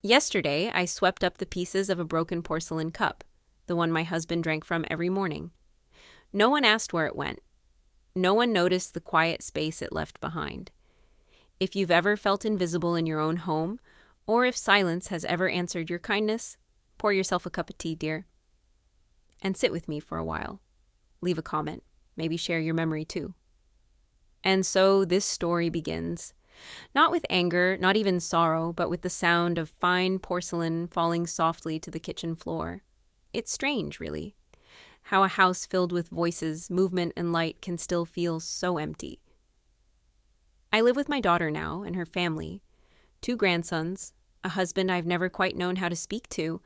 Yesterday, I swept up the pieces of a broken porcelain cup, the one my husband drank from every morning. No one asked where it went. No one noticed the quiet space it left behind. If you've ever felt invisible in your own home, or if silence has ever answered your kindness, pour yourself a cup of tea, dear, and sit with me for a while. Leave a comment. Maybe share your memory too. And so this story begins. Not with anger, not even sorrow, but with the sound of fine porcelain falling softly to the kitchen floor. It's strange, really, how a house filled with voices, movement, and light can still feel so empty. I live with my daughter now and her family, 2 grandsons, a husband I've never quite known how to speak to,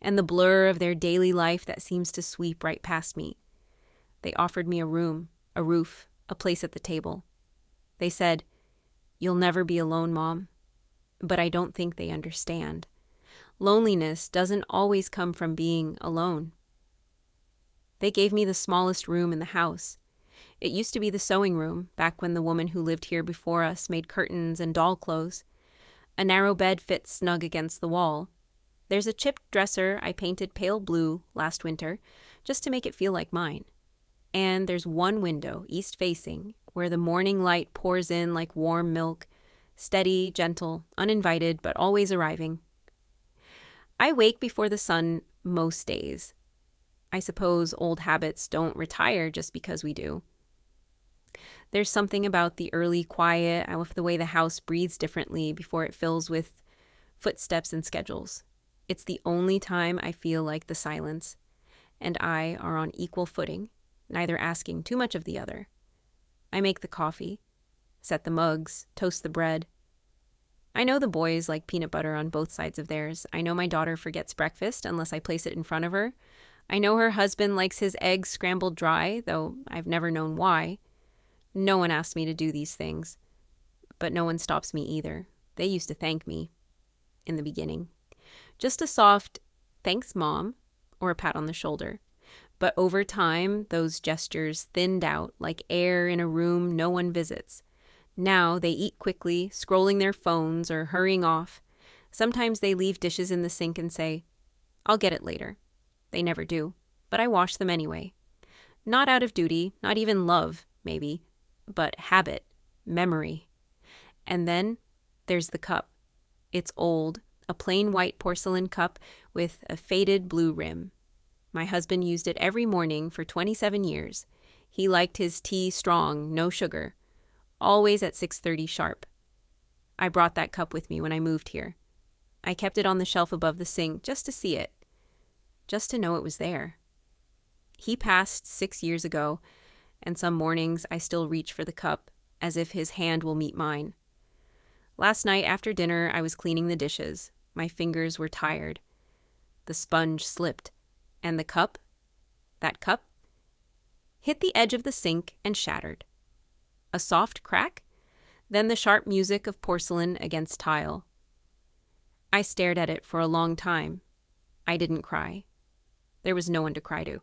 and the blur of their daily life that seems to sweep right past me. They offered me a room, a roof, a place at the table. They said, "You'll never be alone, Mom." But I don't think they understand. Loneliness doesn't always come from being alone. They gave me the smallest room in the house. It used to be the sewing room, back when the woman who lived here before us made curtains and doll clothes. A narrow bed fits snug against the wall. There's a chipped dresser I painted pale blue last winter, just to make it feel like mine. And there's one window, east-facing, where the morning light pours in like warm milk, steady, gentle, uninvited, but always arriving. I wake before the sun most days. I suppose old habits don't retire just because we do. There's something about the early quiet, of the way the house breathes differently before it fills with footsteps and schedules. It's the only time I feel like the silence and I are on equal footing, neither asking too much of the other. I make the coffee, set the mugs, toast the bread. I know the boys like peanut butter on both sides of theirs. I know my daughter forgets breakfast unless I place it in front of her. I know her husband likes his eggs scrambled dry, though I've never known why. No one asks me to do these things, but no one stops me either. They used to thank me in the beginning. Just a soft, "Thanks, Mom," or a pat on the shoulder. But over time, those gestures thinned out like air in a room no one visits. Now they eat quickly, scrolling their phones or hurrying off. Sometimes they leave dishes in the sink and say, "I'll get it later." They never do, but I wash them anyway. Not out of duty, not even love, maybe, but habit, memory. And then there's the cup. It's old, a plain white porcelain cup with a faded blue rim. My husband used it every morning for 27 years. He liked his tea strong, no sugar, always at 6:30 sharp. I brought that cup with me when I moved here. I kept it on the shelf above the sink just to see it, just to know it was there. He passed 6 years ago, and some mornings I still reach for the cup, as if his hand will meet mine. Last night after dinner, I was cleaning the dishes. My fingers were tired. The sponge slipped, and the cup, that cup, hit the edge of the sink and shattered. A soft crack, then the sharp music of porcelain against tile. I stared at it for a long time. I didn't cry. There was no one to cry to.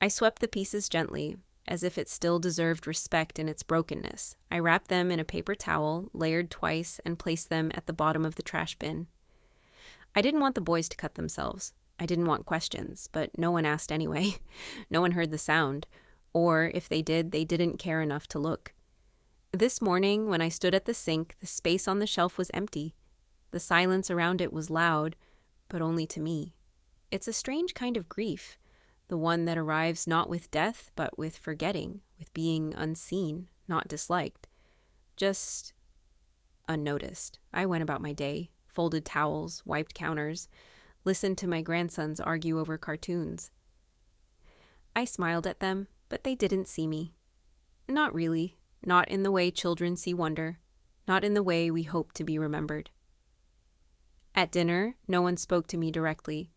I swept the pieces gently, as if it still deserved respect in its brokenness. I wrapped them in a paper towel, layered twice, and placed them at the bottom of the trash bin. I didn't want the boys to cut themselves. I didn't want questions, but no one asked anyway. No one heard the sound, or if they did, they didn't care enough to look. This morning, when I stood at the sink, the space on the shelf was empty. The silence around it was loud, but only to me. It's a strange kind of grief, the one that arrives not with death, but with forgetting, with being unseen, not disliked, just unnoticed. I went about my day, folded towels, wiped counters, listened to my grandsons argue over cartoons. I smiled at them, but they didn't see me. Not really, not in the way children see wonder, not in the way we hope to be remembered. At dinner, no one spoke to me directly.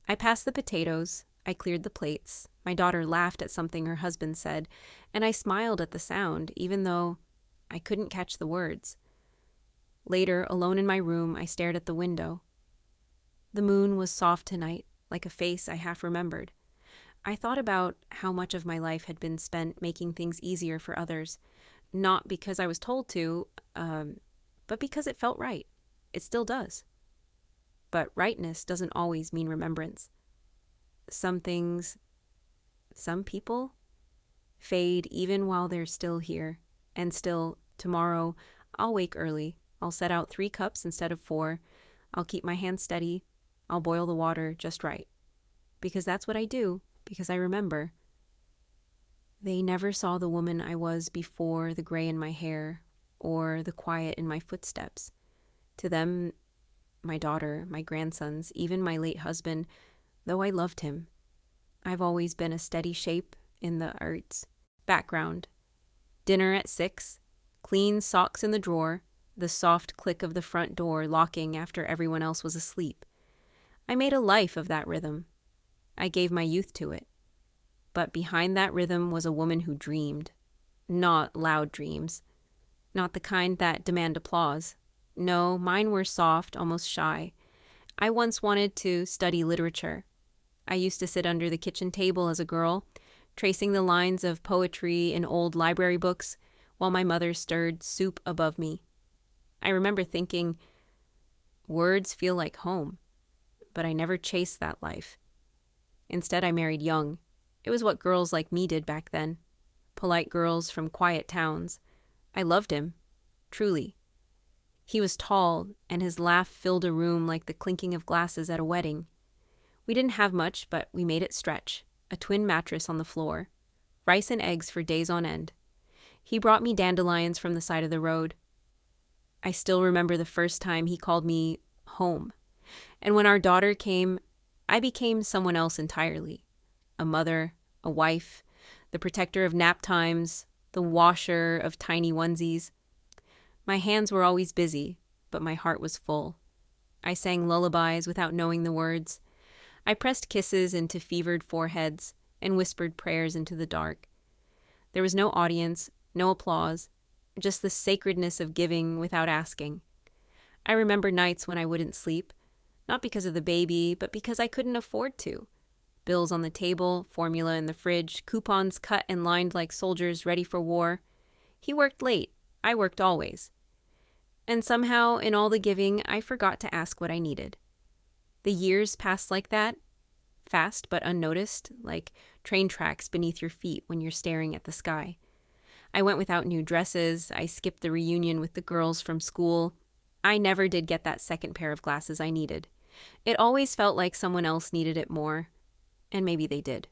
I passed the potatoes, I cleared the plates. My daughter laughed at something her husband said, and I smiled at the sound, even though I couldn't catch the words. Later, alone in my room, I stared at the window. The moon was soft tonight, like a face I half remembered. I thought about how much of my life had been spent making things easier for others, not because I was told to, but because it felt right. It still does. But rightness doesn't always mean remembrance. Some things, some people, fade even while they're still here. And still, tomorrow, I'll wake early. I'll set out 3 cups instead of 4. I'll keep my hand steady. I'll boil the water just right. Because that's what I do, because I remember. They never saw the woman I was before the gray in my hair or the quiet in my footsteps. To them, my daughter, my grandsons, even my late husband, though I loved him, I've always been a steady shape in the arts. Background. Dinner at 6, clean socks in the drawer, the soft click of the front door locking after everyone else was asleep. I made a life of that rhythm. I gave my youth to it. But behind that rhythm was a woman who dreamed. Not loud dreams. Not the kind that demand applause. No, mine were soft, almost shy. I once wanted to study literature. I used to sit under the kitchen table as a girl, tracing the lines of poetry in old library books while my mother stirred soup above me. I remember thinking, words feel like home, but I never chased that life. Instead, I married young. It was what girls like me did back then. Polite girls from quiet towns. I loved him, truly. He was tall, and his laugh filled a room like the clinking of glasses at a wedding. We didn't have much, but we made it stretch. A twin mattress on the floor. Rice and eggs for days on end. He brought me dandelions from the side of the road. I still remember the first time he called me home. And when our daughter came, I became someone else entirely. A mother, a wife, the protector of nap times, the washer of tiny onesies. My hands were always busy, but my heart was full. I sang lullabies without knowing the words. I pressed kisses into fevered foreheads and whispered prayers into the dark. There was no audience, no applause, just the sacredness of giving without asking. I remember nights when I wouldn't sleep, not because of the baby, but because I couldn't afford to. Bills on the table, formula in the fridge, coupons cut and lined like soldiers ready for war. He worked late. I worked always. And somehow, in all the giving, I forgot to ask what I needed. The years passed like that, fast but unnoticed, like train tracks beneath your feet when you're staring at the sky. I went without new dresses. I skipped the reunion with the girls from school. I never did get that second pair of glasses I needed. It always felt like someone else needed it more. And maybe they did.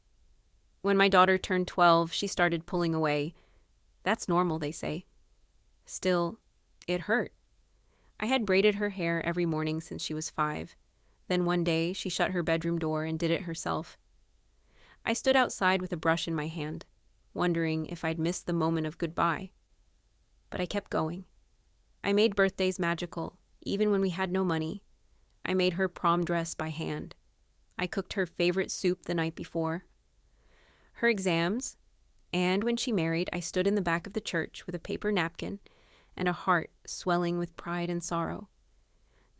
When my daughter turned 12, she started pulling away. That's normal, they say. Still, it hurt. I had braided her hair every morning since she was 5. Then one day, she shut her bedroom door and did it herself. I stood outside with a brush in my hand, wondering if I'd missed the moment of goodbye. But I kept going. I made birthdays magical, even when we had no money. I made her prom dress by hand. I cooked her favorite soup the night before. Her exams, and when she married, I stood in the back of the church with a paper napkin and a heart swelling with pride and sorrow.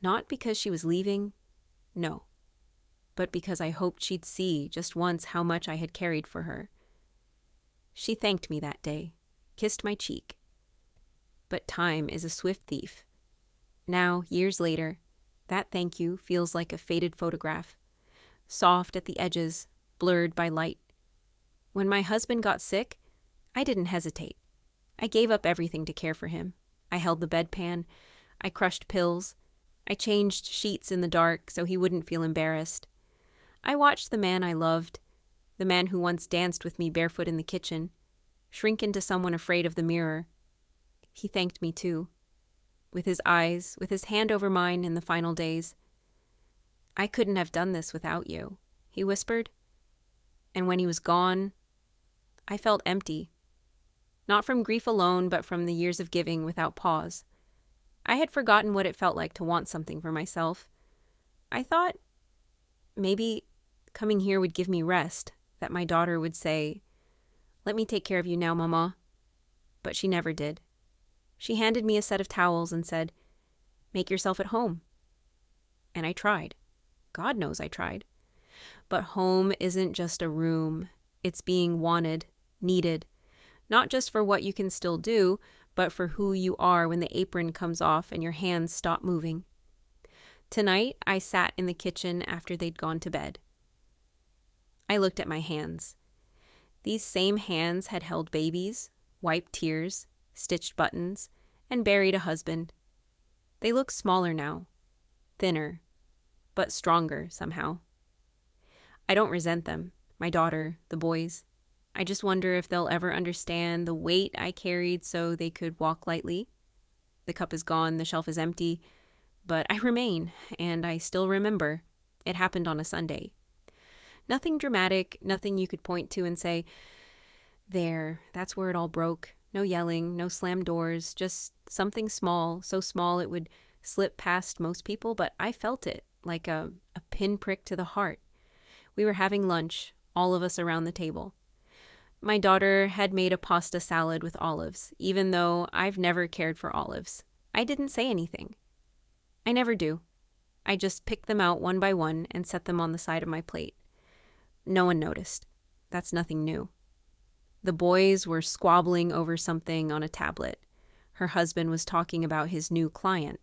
Not because she was leaving, no, but because I hoped she'd see just once how much I had carried for her. She thanked me that day, kissed my cheek. But time is a swift thief. Now, years later, that thank you feels like a faded photograph. Soft at the edges, blurred by light. When my husband got sick, I didn't hesitate. I gave up everything to care for him. I held the bedpan. I crushed pills. I changed sheets in the dark so he wouldn't feel embarrassed. I watched the man I loved, the man who once danced with me barefoot in the kitchen, shrink into someone afraid of the mirror. He thanked me too. With his eyes, with his hand over mine in the final days. I couldn't have done this without you, he whispered. And when he was gone, I felt empty. Not from grief alone, but from the years of giving without pause. I had forgotten what it felt like to want something for myself. I thought maybe coming here would give me rest, that my daughter would say, "Let me take care of you now, Mama." But she never did. She handed me a set of towels and said, "Make yourself at home." And I tried. God knows I tried. But home isn't just a room. It's being wanted, needed, not just for what you can still do, but for who you are when the apron comes off and your hands stop moving. Tonight, I sat in the kitchen after they'd gone to bed. I looked at my hands. These same hands had held babies, wiped tears, stitched buttons, and buried a husband. They look smaller now, thinner, but stronger somehow. I don't resent them, my daughter, the boys. I just wonder if they'll ever understand the weight I carried so they could walk lightly. The cup is gone, the shelf is empty, but I remain, and I still remember. It happened on a Sunday. Nothing dramatic, nothing you could point to and say, there, that's where it all broke. No yelling, no slammed doors, just something small, so small it would slip past most people, but I felt it, like a pinprick to the heart. We were having lunch, all of us around the table. My daughter had made a pasta salad with olives, even though I've never cared for olives. I didn't say anything. I never do. I just picked them out one by one and set them on the side of my plate. No one noticed. That's nothing new. The boys were squabbling over something on a tablet. Her husband was talking about his new client.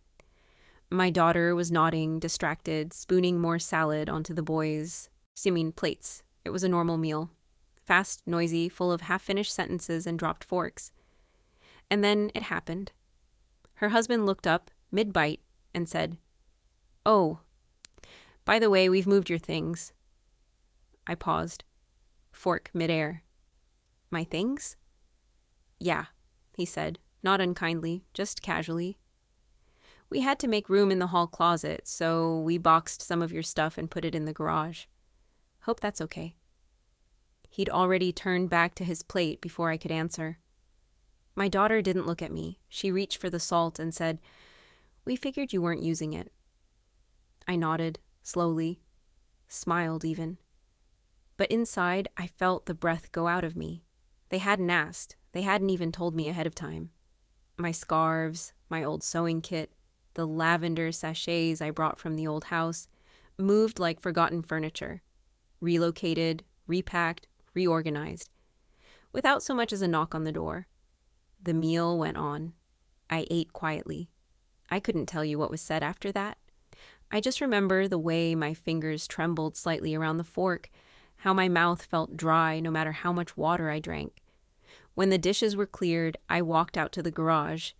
My daughter was nodding, distracted, spooning more salad onto the boys' plates. It was a normal meal. Fast, noisy, full of half-finished sentences and dropped forks. And then it happened. Her husband looked up, mid-bite, and said, "Oh, by the way, we've moved your things." I paused. Fork midair. "My things?" "Yeah," he said, not unkindly, just casually. "We had to make room in the hall closet, so we boxed some of your stuff and put it in the garage. Hope that's okay." He'd already turned back to his plate before I could answer. My daughter didn't look at me. She reached for the salt and said, "We figured you weren't using it." I nodded, slowly, smiled even. But inside, I felt the breath go out of me. They hadn't asked. They hadn't even told me ahead of time. My scarves, my old sewing kit, the lavender sachets I brought from the old house, moved like forgotten furniture. Relocated, repacked, reorganized. Without so much as a knock on the door. The meal went on. I ate quietly. I couldn't tell you what was said after that. I just remember the way my fingers trembled slightly around the fork, how my mouth felt dry no matter how much water I drank. When the dishes were cleared, I walked out to the garage.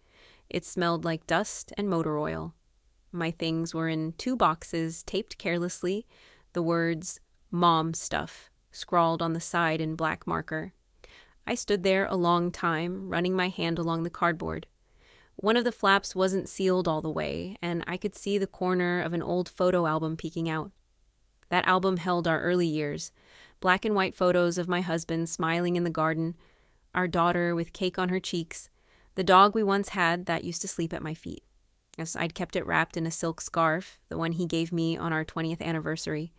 It smelled like dust and motor oil. My things were in 2 boxes, taped carelessly, the words, "Mom stuff," scrawled on the side in black marker. I stood there a long time, running my hand along the cardboard. One of the flaps wasn't sealed all the way, and I could see the corner of an old photo album peeking out. That album held our early years, black and white photos of my husband smiling in the garden, our daughter with cake on her cheeks, the dog we once had that used to sleep at my feet. Yes, I'd kept it wrapped in a silk scarf, the one he gave me on our 20th anniversary.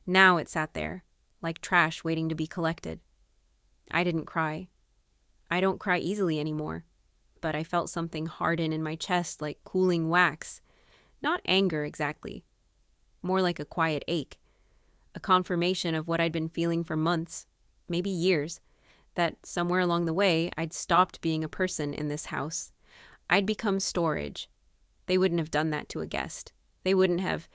Now it sat there, like trash waiting to be collected. I didn't cry. I don't cry easily anymore, but I felt something harden in my chest like cooling wax. Not anger exactly, more like a quiet ache. A confirmation of what I'd been feeling for months, maybe years, that somewhere along the way I'd stopped being a person in this house. I'd become storage. They wouldn't have done that to a guest. They wouldn't have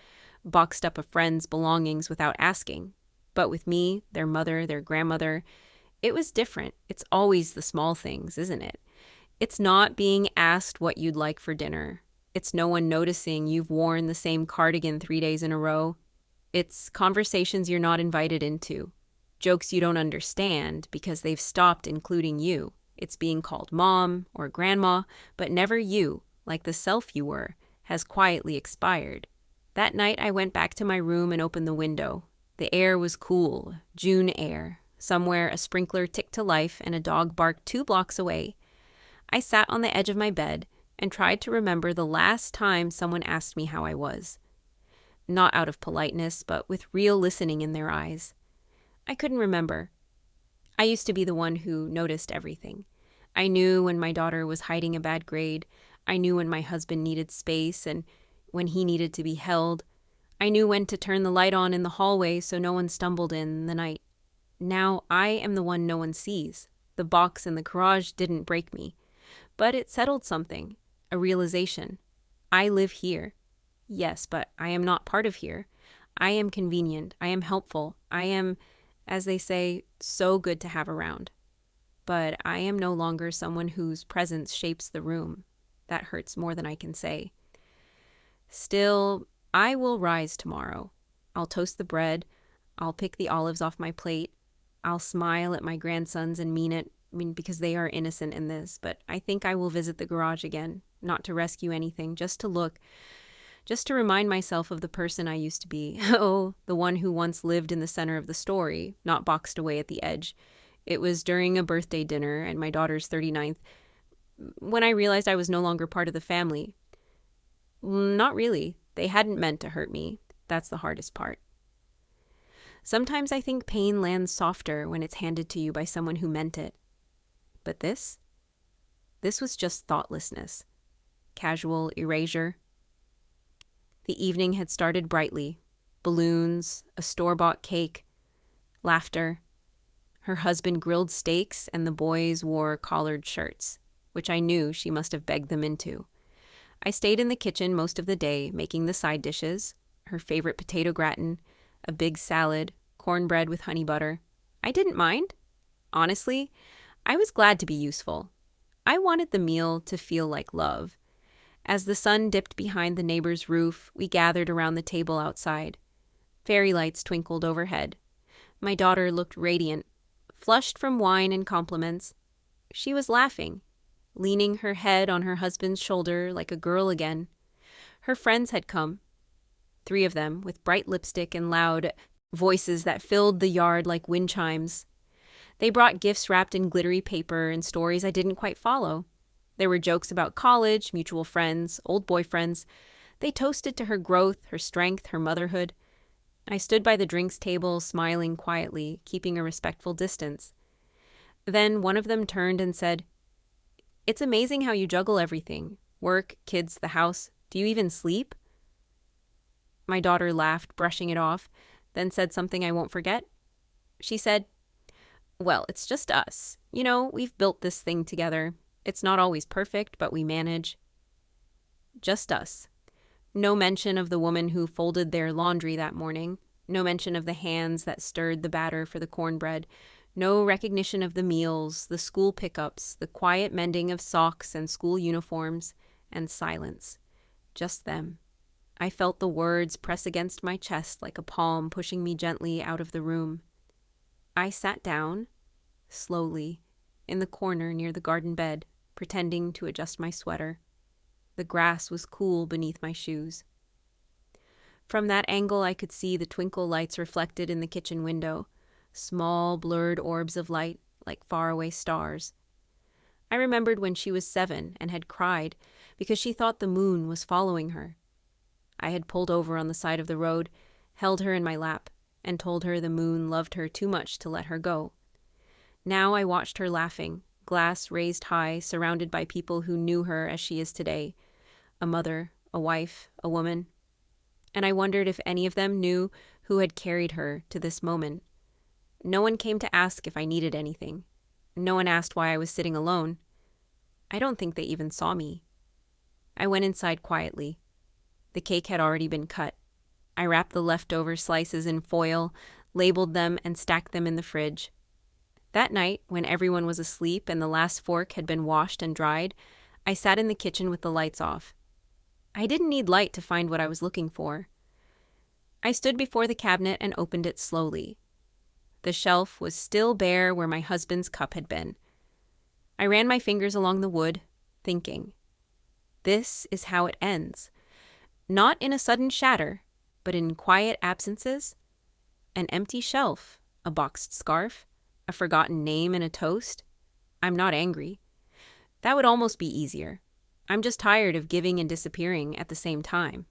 boxed up a friend's belongings without asking. But with me, their mother, their grandmother, it was different. It's always the small things, isn't it? It's not being asked what you'd like for dinner. It's no one noticing you've worn the same cardigan 3 days in a row. It's conversations you're not invited into, jokes you don't understand because they've stopped including you. It's being called mom or grandma, but never you, like the self you were, has quietly expired. That night I went back to my room and opened the window. The air was cool, June air. Somewhere a sprinkler ticked to life and a dog barked 2 blocks away. I sat on the edge of my bed and tried to remember the last time someone asked me how I was. Not out of politeness, but with real listening in their eyes. I couldn't remember. I used to be the one who noticed everything. I knew when my daughter was hiding a bad grade. I knew when my husband needed space and when he needed to be held. I knew when to turn the light on in the hallway so no one stumbled in the night. Now I am the one no one sees. The box in the garage didn't break me. But it settled something, a realization. I live here. Yes, but I am not part of here. I am convenient. I am helpful. I am, as they say, so good to have around. But I am no longer someone whose presence shapes the room. That hurts more than I can say. Still, I will rise tomorrow. I'll toast the bread. I'll pick the olives off my plate. I'll smile at my grandsons and mean it. Because they are innocent in this, but I think I will visit the garage again, not to rescue anything, just to look, just to remind myself of the person I used to be. Oh, the one who once lived in the center of the story, not boxed away at the edge. It was during a birthday dinner at my daughter's 39th when I realized I was no longer part of the family. Not really. They hadn't meant to hurt me. That's the hardest part. Sometimes I think pain lands softer when it's handed to you by someone who meant it. But this was just thoughtlessness. Casual erasure. The evening had started brightly. Balloons, a store-bought cake, laughter. Her husband grilled steaks and the boys wore collared shirts, which I knew she must have begged them into. I stayed in the kitchen most of the day, making the side dishes, her favorite potato gratin, a big salad, cornbread with honey butter. I didn't mind. Honestly, I was glad to be useful. I wanted the meal to feel like love. As the sun dipped behind the neighbor's roof, we gathered around the table outside. Fairy lights twinkled overhead. My daughter looked radiant, flushed from wine and compliments. She was laughing, leaning her head on her husband's shoulder like a girl again. Her friends had come, 3 of them, with bright lipstick and loud voices that filled the yard like wind chimes. They brought gifts wrapped in glittery paper and stories I didn't quite follow. There were jokes about college, mutual friends, old boyfriends. They toasted to her growth, her strength, her motherhood. I stood by the drinks table, smiling quietly, keeping a respectful distance. Then one of them turned and said, "It's amazing how you juggle everything. Work, kids, the house. Do you even sleep?" My daughter laughed, brushing it off, then said something I won't forget. She said, "Well, it's just us. You know, we've built this thing together. It's not always perfect, but we manage." Just us. No mention of the woman who folded their laundry that morning. No mention of the hands that stirred the batter for the cornbread. No recognition of the meals, the school pickups, the quiet mending of socks and school uniforms, and silence. Just them. I felt the words press against my chest like a palm pushing me gently out of the room. I sat down, slowly, in the corner near the garden bed, pretending to adjust my sweater. The grass was cool beneath my shoes. From that angle, I could see the twinkle lights reflected in the kitchen window, small, blurred orbs of light like faraway stars. I remembered when she was 7 and had cried because she thought the moon was following her. I had pulled over on the side of the road, held her in my lap, and told her the moon loved her too much to let her go. Now I watched her laughing, glass raised high, surrounded by people who knew her as she is today, a mother, a wife, a woman. And I wondered if any of them knew who had carried her to this moment. No one came to ask if I needed anything. No one asked why I was sitting alone. I don't think they even saw me. I went inside quietly. The cake had already been cut. I wrapped the leftover slices in foil, labeled them, and stacked them in the fridge. That night, when everyone was asleep and the last fork had been washed and dried, I sat in the kitchen with the lights off. I didn't need light to find what I was looking for. I stood before the cabinet and opened it slowly. The shelf was still bare where my husband's cup had been. I ran my fingers along the wood, thinking. This is how it ends. Not in a sudden shatter, but in quiet absences. An empty shelf, a boxed scarf, a forgotten name in a toast. I'm not angry. That would almost be easier. I'm just tired of giving and disappearing at the same time.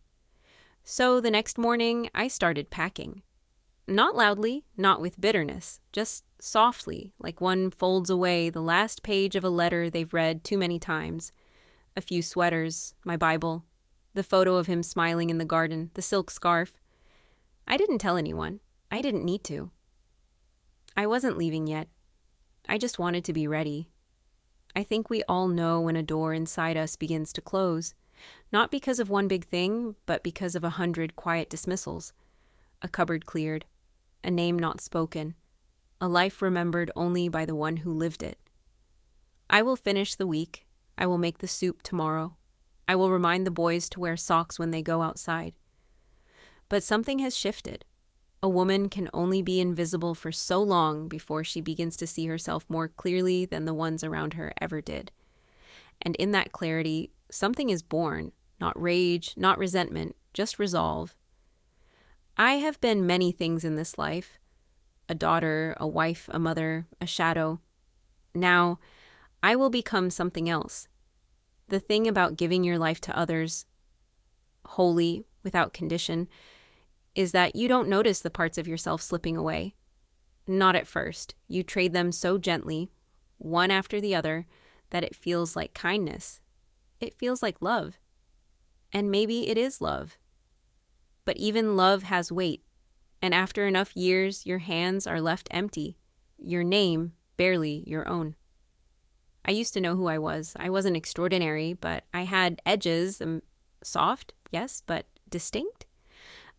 So the next morning, I started packing. Not loudly, not with bitterness, just softly, like one folds away the last page of a letter they've read too many times. A few sweaters, my Bible, the photo of him smiling in the garden, the silk scarf. I didn't tell anyone. I didn't need to. I wasn't leaving yet. I just wanted to be ready. I think we all know when a door inside us begins to close. Not because of one big thing, but because of 100 quiet dismissals. A cupboard cleared, a name not spoken, a life remembered only by the one who lived it. I will finish the week. I will make the soup tomorrow. I will remind the boys to wear socks when they go outside. But something has shifted. A woman can only be invisible for so long before she begins to see herself more clearly than the ones around her ever did. And in that clarity, something is born, not rage, not resentment, just resolve. I have been many things in this life: a daughter, a wife, a mother, a shadow. Now, I will become something else. The thing about giving your life to others, wholly, without condition, is that you don't notice the parts of yourself slipping away. Not at first. You trade them so gently, one after the other, that it feels like kindness. It feels like love. And maybe it is love. But even love has weight. And after enough years, your hands are left empty. Your name barely your own. I used to know who I was. I wasn't extraordinary, but I had edges, soft, yes, but distinct.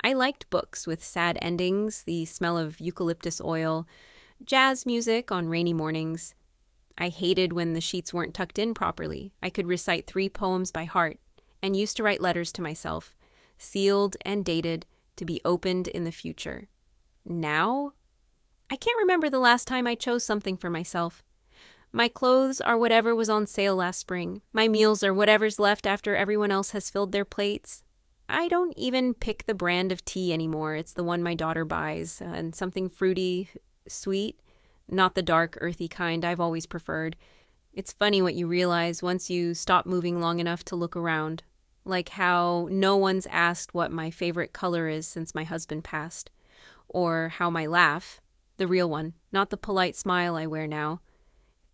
I liked books with sad endings, the smell of eucalyptus oil, jazz music on rainy mornings. I hated when the sheets weren't tucked in properly. I could recite 3 poems by heart and used to write letters to myself, sealed and dated, to be opened in the future. Now, I can't remember the last time I chose something for myself. My clothes are whatever was on sale last spring. My meals are whatever's left after everyone else has filled their plates. I don't even pick the brand of tea anymore. It's the one my daughter buys, and something fruity, sweet, not the dark, earthy kind I've always preferred. It's funny what you realize once you stop moving long enough to look around. Like how no one's asked what my favorite color is since my husband passed. Or how my laugh, the real one, not the polite smile I wear now,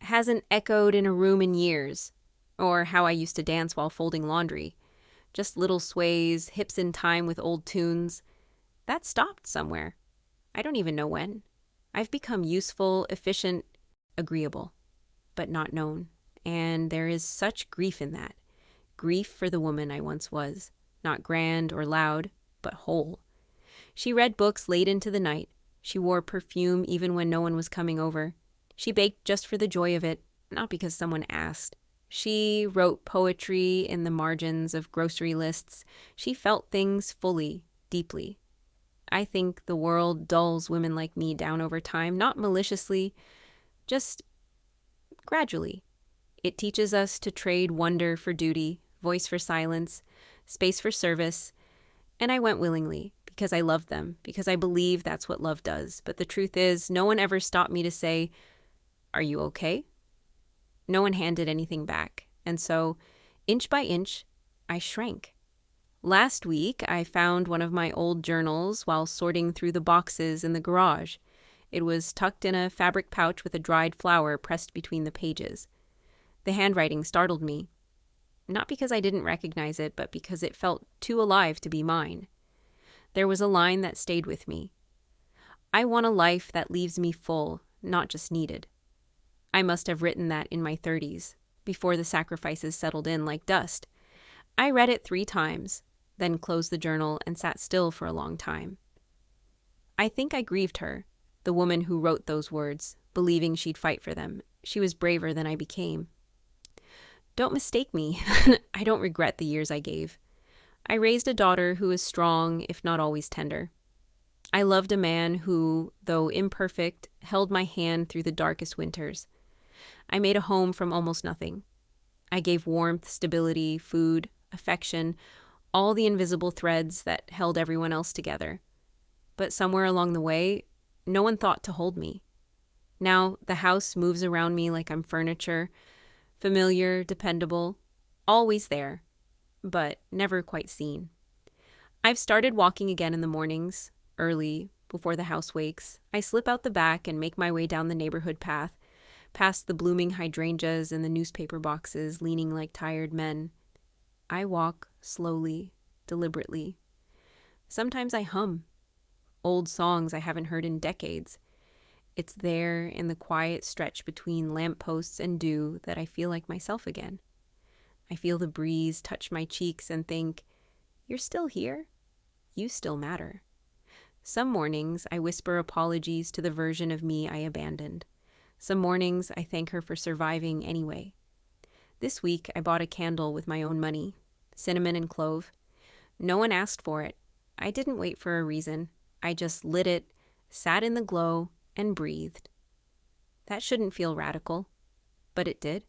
hasn't echoed in a room in years. Or how I used to dance while folding laundry. Just little sways, hips in time with old tunes. That stopped somewhere. I don't even know when. I've become useful, efficient, agreeable, but not known. And there is such grief in that. Grief for the woman I once was. Not grand or loud, but whole. She read books late into the night. She wore perfume even when no one was coming over. She baked just for the joy of it, not because someone asked. She wrote poetry in the margins of grocery lists. She felt things fully, deeply. I think the world dulls women like me down over time, not maliciously, just gradually. It teaches us to trade wonder for duty, voice for silence, space for service. And I went willingly, because I loved them, because I believe that's what love does. But the truth is, no one ever stopped me to say, "Are you okay?" No one handed anything back, and so, inch by inch, I shrank. Last week, I found one of my old journals while sorting through the boxes in the garage. It was tucked in a fabric pouch with a dried flower pressed between the pages. The handwriting startled me, not because I didn't recognize it, but because it felt too alive to be mine. There was a line that stayed with me. I want a life that leaves me full, not just needed. I must have written that in my 30s, before the sacrifices settled in like dust. I read it 3 times, then closed the journal and sat still for a long time. I think I grieved her, the woman who wrote those words, believing she'd fight for them. She was braver than I became. Don't mistake me. I don't regret the years I gave. I raised a daughter who is strong, if not always tender. I loved a man who, though imperfect, held my hand through the darkest winters. I made a home from almost nothing. I gave warmth, stability, food, affection, all the invisible threads that held everyone else together. But somewhere along the way, no one thought to hold me. Now the house moves around me like I'm furniture, familiar, dependable, always there, but never quite seen. I've started walking again in the mornings, early, before the house wakes. I slip out the back and make my way down the neighborhood path, past the blooming hydrangeas and the newspaper boxes leaning like tired men. I walk slowly, deliberately. Sometimes I hum old songs I haven't heard in decades. It's there in the quiet stretch between lampposts and dew that I feel like myself again. I feel the breeze touch my cheeks and think, "You're still here? You still matter." Some mornings I whisper apologies to the version of me I abandoned. Some mornings I thank her for surviving anyway. This week I bought a candle with my own money, cinnamon and clove. No one asked for it. I didn't wait for a reason. I just lit it, sat in the glow, and breathed. That shouldn't feel radical, but it did.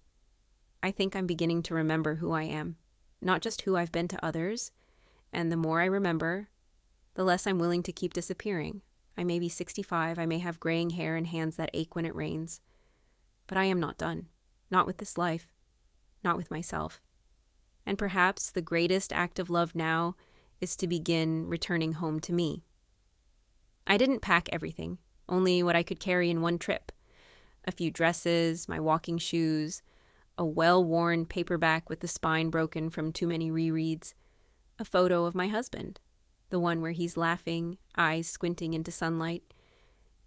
I think I'm beginning to remember who I am, not just who I've been to others, and the more I remember, the less I'm willing to keep disappearing. I may be 65, I may have graying hair and hands that ache when it rains, but I am not done. Not with this life, not with myself. And perhaps the greatest act of love now is to begin returning home to me. I didn't pack everything, only what I could carry in one trip. A few dresses, my walking shoes, a well-worn paperback with the spine broken from too many rereads, a photo of my husband, the one where he's laughing, eyes squinting into sunlight,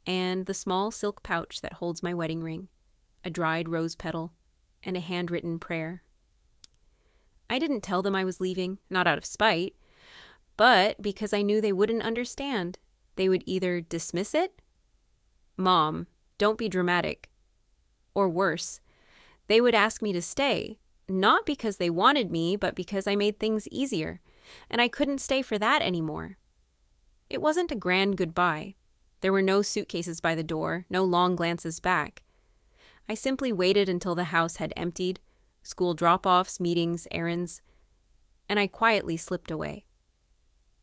and the small silk pouch that holds my wedding ring, a dried rose petal, and a handwritten prayer. I didn't tell them I was leaving, not out of spite, but because I knew they wouldn't understand. They would either dismiss it, "Mom, don't be dramatic," or worse, they would ask me to stay, not because they wanted me, but because I made things easier, and I couldn't stay for that anymore. It wasn't a grand goodbye. There were no suitcases by the door, no long glances back. I simply waited until the house had emptied, school drop-offs, meetings, errands, and I quietly slipped away.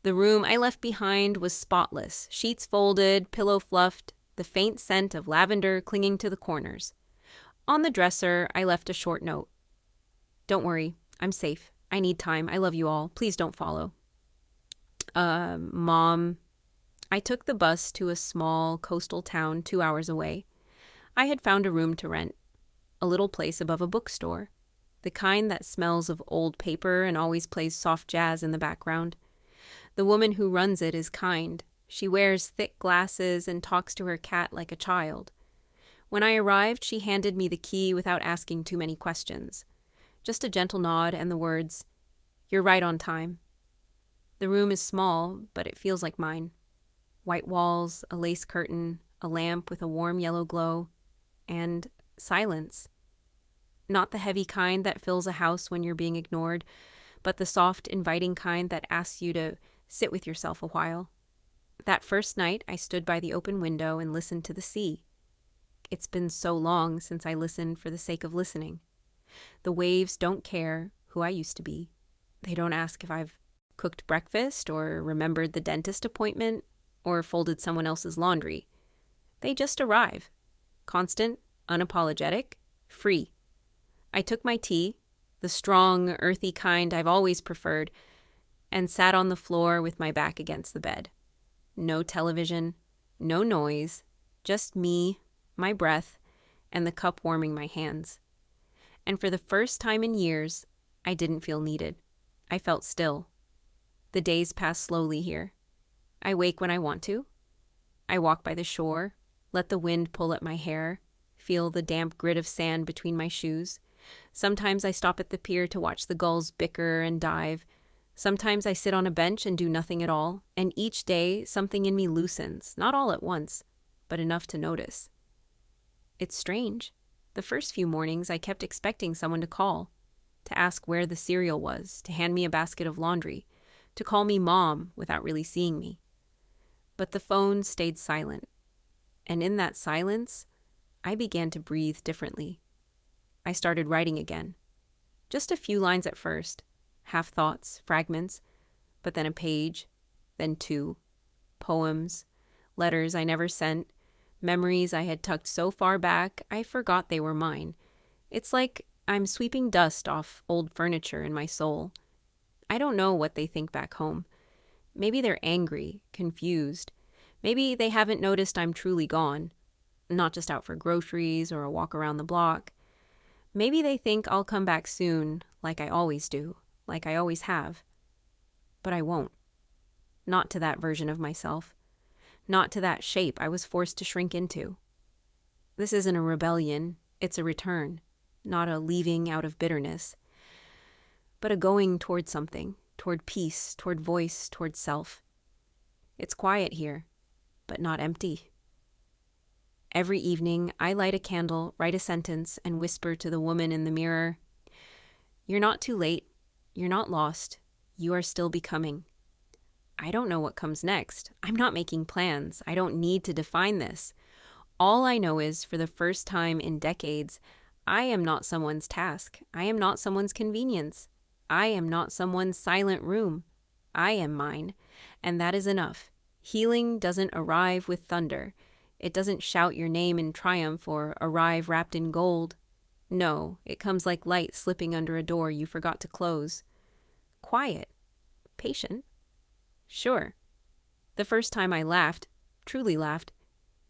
The room I left behind was spotless, sheets folded, pillow fluffed, the faint scent of lavender clinging to the corners. On the dresser, I left a short note. "Don't worry, I'm safe. I need time. I love you all. Please don't follow." Mom. I took the bus to a small coastal town 2 hours away. I had found a room to rent, a little place above a bookstore, the kind that smells of old paper and always plays soft jazz in the background. The woman who runs it is kind. She wears thick glasses and talks to her cat like a child. When I arrived, she handed me the key without asking too many questions. Just a gentle nod and the words, "You're right on time." The room is small, but it feels like mine. White walls, a lace curtain, a lamp with a warm yellow glow, and silence. Not the heavy kind that fills a house when you're being ignored, but the soft, inviting kind that asks you to sit with yourself a while. That first night, I stood by the open window and listened to the sea. It's been so long since I listened for the sake of listening. The waves don't care who I used to be. They don't ask if I've cooked breakfast or remembered the dentist appointment or folded someone else's laundry. They just arrive. Constant, unapologetic, free. I took my tea, the strong, earthy kind I've always preferred, and sat on the floor with my back against the bed. No television, no noise, just me, my breath, and the cup warming my hands. And for the first time in years, I didn't feel needed. I felt still. The days pass slowly here. I wake when I want to. I walk by the shore, let the wind pull at my hair, feel the damp grit of sand between my shoes. Sometimes I stop at the pier to watch the gulls bicker and dive. Sometimes I sit on a bench and do nothing at all, and each day something in me loosens, not all at once, but enough to notice. It's strange. The first few mornings I kept expecting someone to call, to ask where the cereal was, to hand me a basket of laundry, to call me Mom without really seeing me. But the phone stayed silent, and in that silence, I began to breathe differently. I started writing again. Just a few lines at first, half thoughts, fragments, but then a page, then two. Poems, letters I never sent, memories I had tucked so far back I forgot they were mine. It's like I'm sweeping dust off old furniture in my soul. I don't know what they think back home. Maybe they're angry, confused. Maybe they haven't noticed I'm truly gone, not just out for groceries or a walk around the block. Maybe they think I'll come back soon, like I always do, like I always have. But I won't. Not to that version of myself. Not to that shape I was forced to shrink into. This isn't a rebellion, it's a return, not a leaving out of bitterness. but a going toward something, toward peace, toward voice, toward self. It's quiet here, but not empty. Every evening, I light a candle, write a sentence, and whisper to the woman in the mirror, "You're not too late. You're not lost. You are still becoming." I don't know what comes next. I'm not making plans. I don't need to define this. All I know is, for the first time in decades, I am not someone's task. I am not someone's convenience. I am not someone's silent room. I am mine, and that is enough. Healing doesn't arrive with thunder. It doesn't shout your name in triumph or arrive wrapped in gold. No, it comes like light slipping under a door you forgot to close. Quiet. Patient. Sure. The first time I laughed, truly laughed,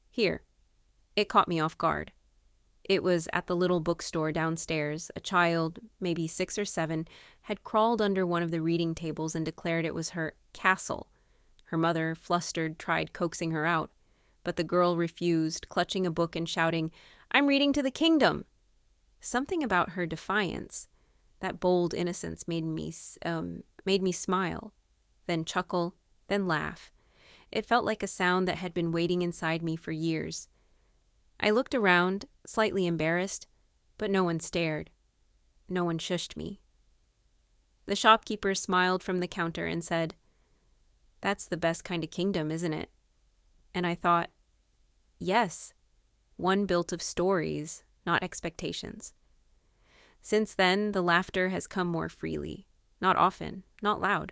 here. It caught me off guard. It was at the little bookstore downstairs. A child, maybe 6 or 7, had crawled under one of the reading tables and declared it was her castle. Her mother, flustered, tried coaxing her out, but the girl refused, clutching a book and shouting, "I'm reading to the kingdom!" Something about her defiance, that bold innocence, made me smile, then chuckle, then laugh. It felt like a sound that had been waiting inside me for years. I looked around, slightly embarrassed, but no one stared. No one shushed me. The shopkeeper smiled from the counter and said, "That's the best kind of kingdom, isn't it?" And I thought, yes, one built of stories, not expectations. Since then, the laughter has come more freely, not often, not loud.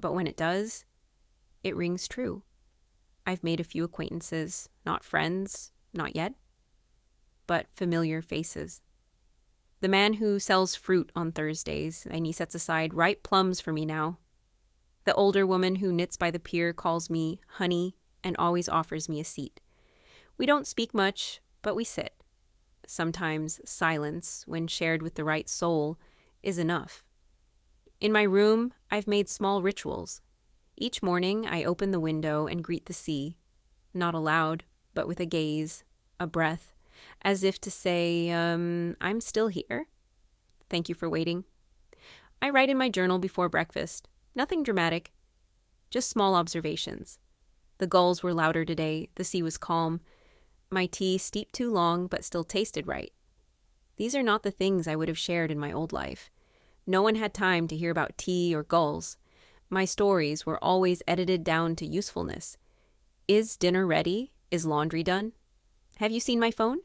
But when it does, it rings true. I've made a few acquaintances, not friends, not yet, but familiar faces. The man who sells fruit on Thursdays, and he sets aside ripe plums for me now. The older woman who knits by the pier calls me honey and always offers me a seat. We don't speak much, but we sit. Sometimes silence, when shared with the right soul, is enough. In my room, I've made small rituals. Each morning, I open the window and greet the sea, not aloud, but with a gaze, a breath, as if to say, I'm still here. Thank you for waiting. I write in my journal before breakfast. Nothing dramatic, just small observations. The gulls were louder today, the sea was calm. My tea steeped too long, but still tasted right. These are not the things I would have shared in my old life. No one had time to hear about tea or gulls. My stories were always edited down to usefulness. Is dinner ready? Is laundry done? Have you seen my phone?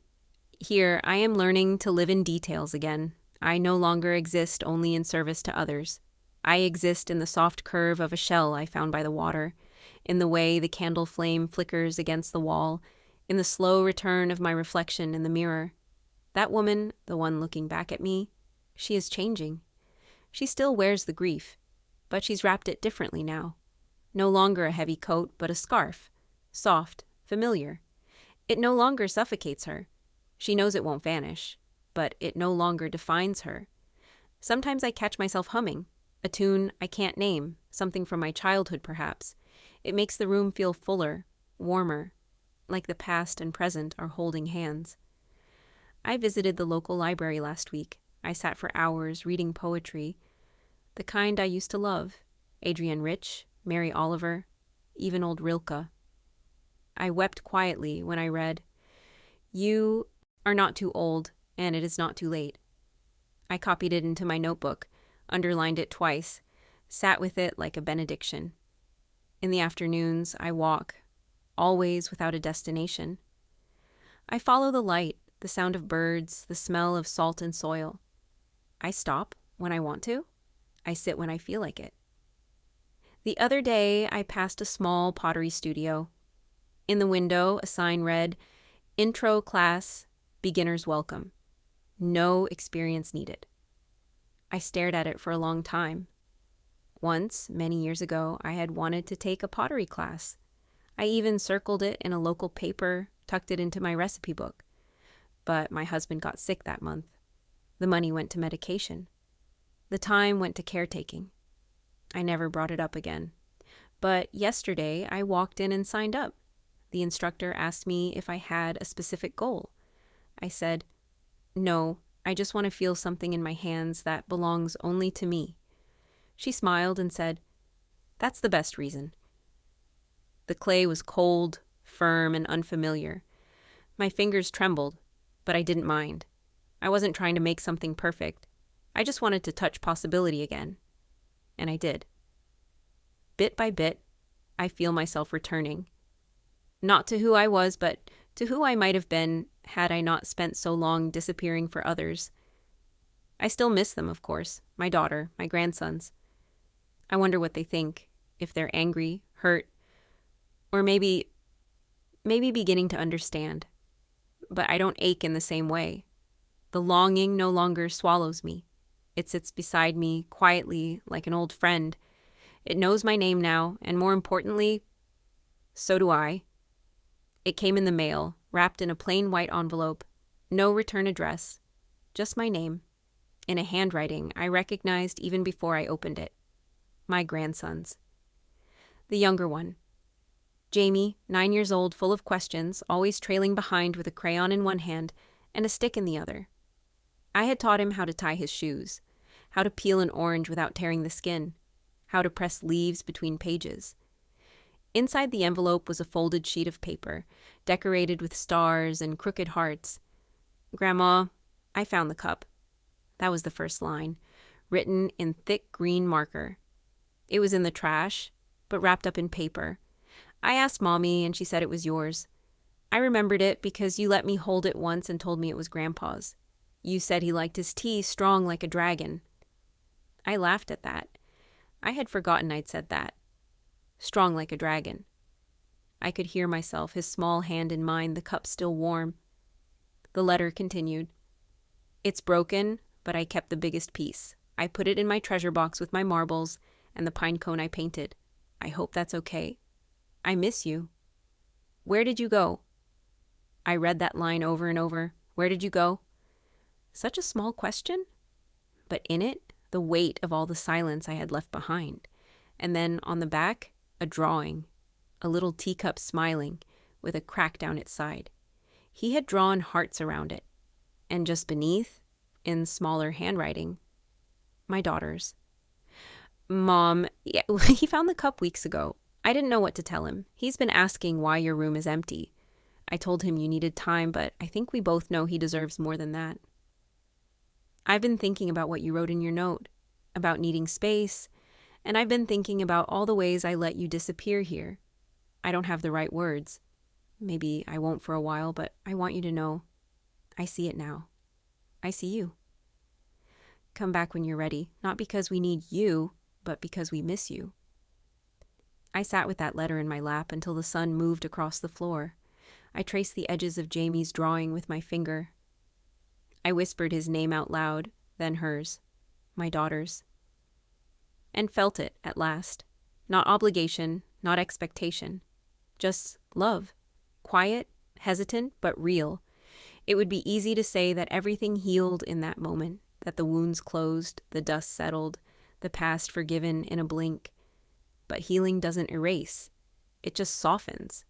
Here, I am learning to live in details again. I no longer exist only in service to others. I exist in the soft curve of a shell I found by the water, in the way the candle flame flickers against the wall, in the slow return of my reflection in the mirror. That woman, the one looking back at me, she is changing. She still wears the grief, but she's wrapped it differently now. No longer a heavy coat, but a scarf. Soft, familiar. It no longer suffocates her. She knows it won't vanish, but it no longer defines her. Sometimes I catch myself humming, a tune I can't name, something from my childhood perhaps. It makes the room feel fuller, warmer, like the past and present are holding hands. I visited the local library last week. I sat for hours reading poetry, the kind I used to love, Adrienne Rich, Mary Oliver, even old Rilke. I wept quietly when I read, "You are not too old, and it is not too late." I copied it into my notebook, underlined it twice, sat with it like a benediction. In the afternoons, I walk, always without a destination. I follow the light, the sound of birds, the smell of salt and soil. I stop when I want to. I sit when I feel like it. The other day, I passed a small pottery studio. In the window, a sign read, "Intro class, beginner's welcome. No experience needed." I stared at it for a long time. Once, many years ago, I had wanted to take a pottery class. I even circled it in a local paper, tucked it into my recipe book. But my husband got sick that month. The money went to medication. The time went to caretaking. I never brought it up again. But yesterday, I walked in and signed up. The instructor asked me if I had a specific goal. I said, "No, I just want to feel something in my hands that belongs only to me." She smiled and said, "That's the best reason." The clay was cold, firm, and unfamiliar. My fingers trembled, but I didn't mind. I wasn't trying to make something perfect. I just wanted to touch possibility again. And I did. Bit by bit, I feel myself returning. Not to who I was, but to who I might have been had I not spent so long disappearing for others. I still miss them, of course, my daughter, my grandsons. I wonder what they think, if they're angry, hurt, or maybe beginning to understand. But I don't ache in the same way. The longing no longer swallows me. It sits beside me quietly like an old friend. It knows my name now, and more importantly, so do I. It came in the mail, wrapped in a plain white envelope, no return address, just my name, in a handwriting I recognized even before I opened it. My grandson's. The younger one. Jamie, 9 years old, full of questions, always trailing behind with a crayon in one hand and a stick in the other. I had taught him how to tie his shoes, how to peel an orange without tearing the skin, how to press leaves between pages. Inside the envelope was a folded sheet of paper, decorated with stars and crooked hearts. "Grandma, I found the cup." That was the first line, written in thick green marker. It was in the trash, but wrapped up in paper. I asked Mommy, and she said it was yours. I remembered it because you let me hold it once and told me it was Grandpa's. You said he liked his tea strong like a dragon. I laughed at that. I had forgotten I'd said that. Strong like a dragon. I could hear myself, his small hand in mine, the cup still warm. The letter continued. "It's broken, but I kept the biggest piece. I put it in my treasure box with my marbles and the pine cone I painted. I hope that's okay. I miss you. Where did you go?" I read that line over and over. Where did you go? Such a small question, but in it, the weight of all the silence I had left behind. And then on the back, a drawing, a little teacup smiling, with a crack down its side. He had drawn hearts around it, and just beneath, in smaller handwriting, my daughter's. "Mom, yeah, he found the cup weeks ago. I didn't know what to tell him. He's been asking why your room is empty. I told him you needed time, but I think we both know he deserves more than that. I've been thinking about what you wrote in your note, about needing space, and I've been thinking about all the ways I let you disappear here. I don't have the right words. Maybe I won't for a while, but I want you to know. I see it now. I see you. Come back when you're ready, not because we need you, but because we miss you." I sat with that letter in my lap until the sun moved across the floor. I traced the edges of Jamie's drawing with my finger. I whispered his name out loud, then hers, my daughter's, and felt it at last. Not obligation, not expectation, just love. Quiet, hesitant, but real. It would be easy to say that everything healed in that moment, that the wounds closed, the dust settled, the past forgiven in a blink. But healing doesn't erase. It just softens.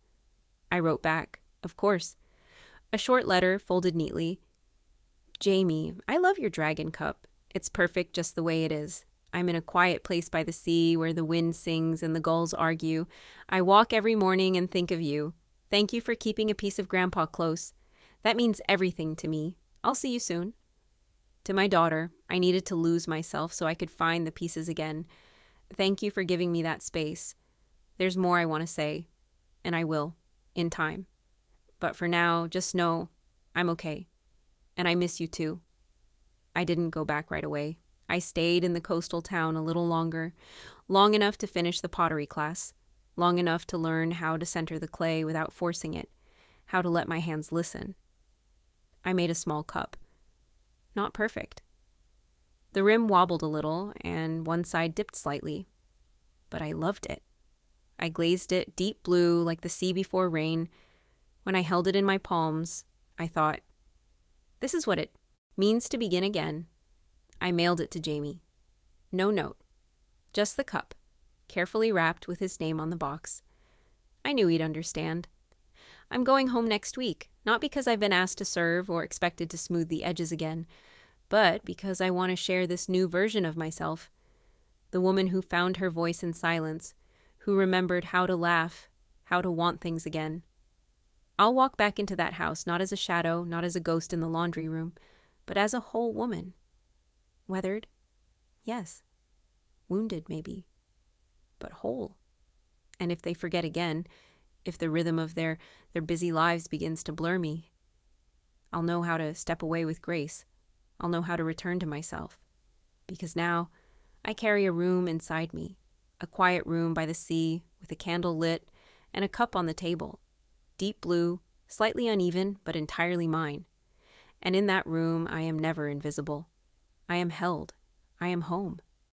I wrote back, of course. A short letter folded neatly. "Jamie, I love your dragon cup. It's perfect just the way it is. I'm in a quiet place by the sea where the wind sings and the gulls argue. I walk every morning and think of you. Thank you for keeping a piece of Grandpa close. That means everything to me. I'll see you soon." To my daughter, I needed to lose myself so I could find the pieces again. Thank you for giving me that space. There's more I want to say, and I will, in time. But for now, just know I'm okay. And I miss you too. I didn't go back right away. I stayed in the coastal town a little longer, long enough to finish the pottery class, long enough to learn how to center the clay without forcing it, how to let my hands listen. I made a small cup. Not perfect. The rim wobbled a little, and one side dipped slightly. But I loved it. I glazed it deep blue like the sea before rain. When I held it in my palms, I thought, this is what it means to begin again. I mailed it to Jamie. No note. Just the cup, carefully wrapped with his name on the box. I knew he'd understand. I'm going home next week, not because I've been asked to serve or expected to smooth the edges again, but because I want to share this new version of myself, the woman who found her voice in silence, who remembered how to laugh, how to want things again. I'll walk back into that house, not as a shadow, not as a ghost in the laundry room, but as a whole woman. Weathered? Yes. Wounded, maybe. But whole. And if they forget again, if the rhythm of their busy lives begins to blur me, I'll know how to step away with grace. I'll know how to return to myself. Because now, I carry a room inside me, a quiet room by the sea with a candle lit and a cup on the table, deep blue, slightly uneven, but entirely mine. And in that room, I am never invisible. I am held. I am home.